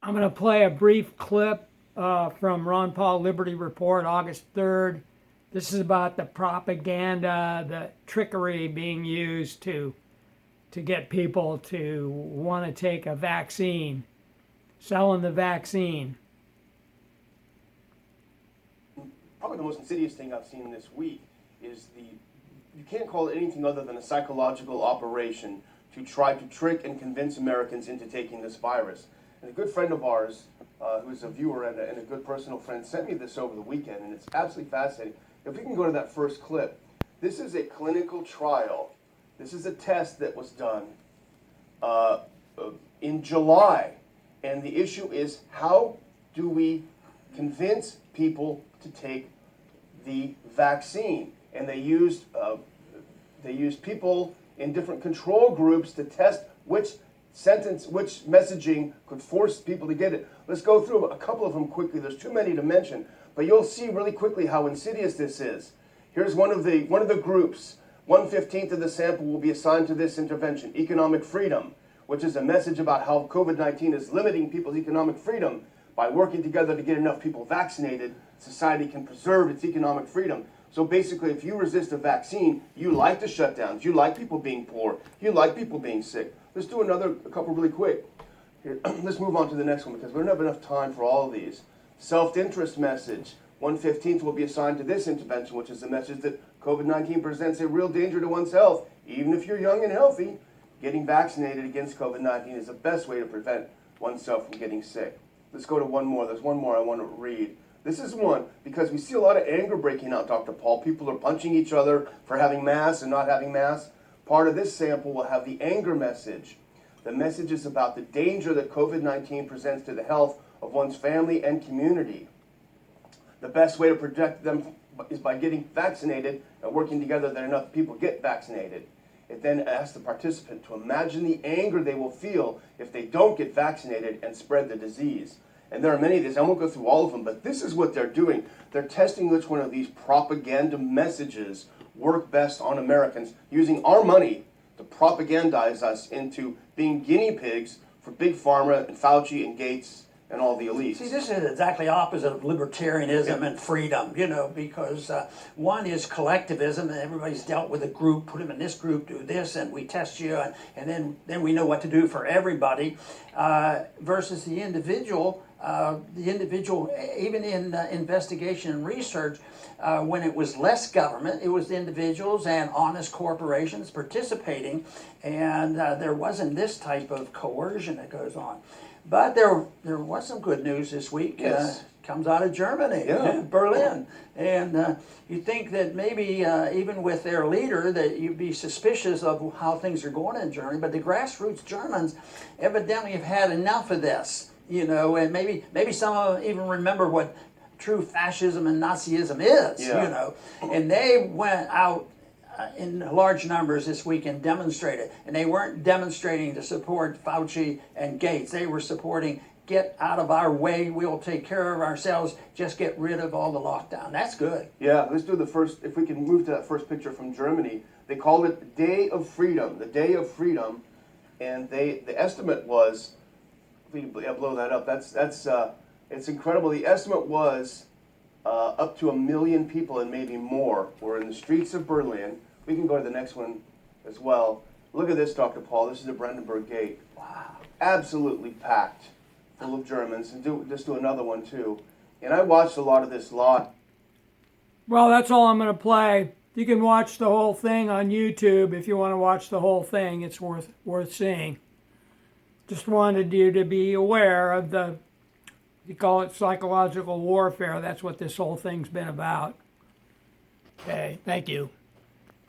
I'm going to play a brief clip from Ron Paul Liberty Report, August 3rd. This is about the propaganda, the trickery being used to get people to want to take a vaccine, selling the vaccine. Probably the most insidious thing I've seen this week is you can't call it anything other than a psychological operation to try to trick and convince Americans into taking this virus. And a good friend of ours, who's a viewer and a good personal friend, sent me this over the weekend, and it's absolutely fascinating. If we can go to that first clip, this is a clinical trial. This is a test that was done in July, and the issue is, how do we convince people to take the vaccine? And they used people in different control groups to test which messaging could force people to get it. Let's go through a couple of them quickly. There's too many to mention, but you'll see really quickly how insidious this is. Here's one of the groups. 1/15 of the sample will be assigned to this intervention, economic freedom, which is a message about how COVID-19 is limiting people's economic freedom. By working together to get enough people vaccinated, society can preserve its economic freedom. So basically, if you resist a vaccine, you like the shutdowns, you like people being poor, you like people being sick. Let's do a couple really quick. Here, let's move on to the next one because we don't have enough time for all of these. Self-interest message. 1/15 will be assigned to this intervention, which is the message that COVID-19 presents a real danger to one's health. Even if you're young and healthy, getting vaccinated against COVID-19 is the best way to prevent oneself from getting sick. Let's go to one more. There's one more I want to read. This is one because we see a lot of anger breaking out, Dr. Paul. People are punching each other for having masks and not having masks. Part of this sample will have the anger message. The message is about the danger that COVID-19 presents to the health of one's family and community. The best way to protect them is by getting vaccinated and working together that enough people get vaccinated. It then asks the participant to imagine the anger they will feel if they don't get vaccinated and spread the disease. And there are many of these. I won't go through all of them, but this is what they're doing. They're testing which one of these propaganda messages work best on Americans, using our money to propagandize us into being guinea pigs for Big Pharma and Fauci and Gates and all the elites. See, this is exactly opposite of libertarianism and freedom, because one is collectivism, and everybody's dealt with a group, put them in this group, do this, and we test you, and then we know what to do for everybody, versus the individual, even in investigation and research, when it was less government, it was individuals and honest corporations participating, and there wasn't this type of coercion that goes on. But there was some good news this week. Yes. Comes out of Germany, Berlin. And you think that maybe even with their leader that you'd be suspicious of how things are going in Germany. But the grassroots Germans evidently have had enough of this, and maybe some of them even remember what true fascism and Nazism is, And they went out in large numbers this week and demonstrated. And they weren't demonstrating to support Fauci and Gates. They were supporting, get out of our way, we'll take care of ourselves, just get rid of all the lockdown. That's good. Yeah, let's do the first, if we can move to that first picture from Germany. They called it Day of Freedom, the Day of Freedom. And the estimate was, if we can blow that up, it's incredible. The estimate was up to 1 million people and maybe more were in the streets of Berlin. We can go to the next one as well. Look at this, Dr. Paul. This is the Brandenburg Gate. Wow. Absolutely packed, full of Germans. And just do another one, too. And I watched a lot of this lot. Well, that's all I'm going to play. You can watch the whole thing on YouTube if you want to watch the whole thing. It's worth seeing. Just wanted you to be aware of you call it psychological warfare. That's what this whole thing's been about. Okay, thank you.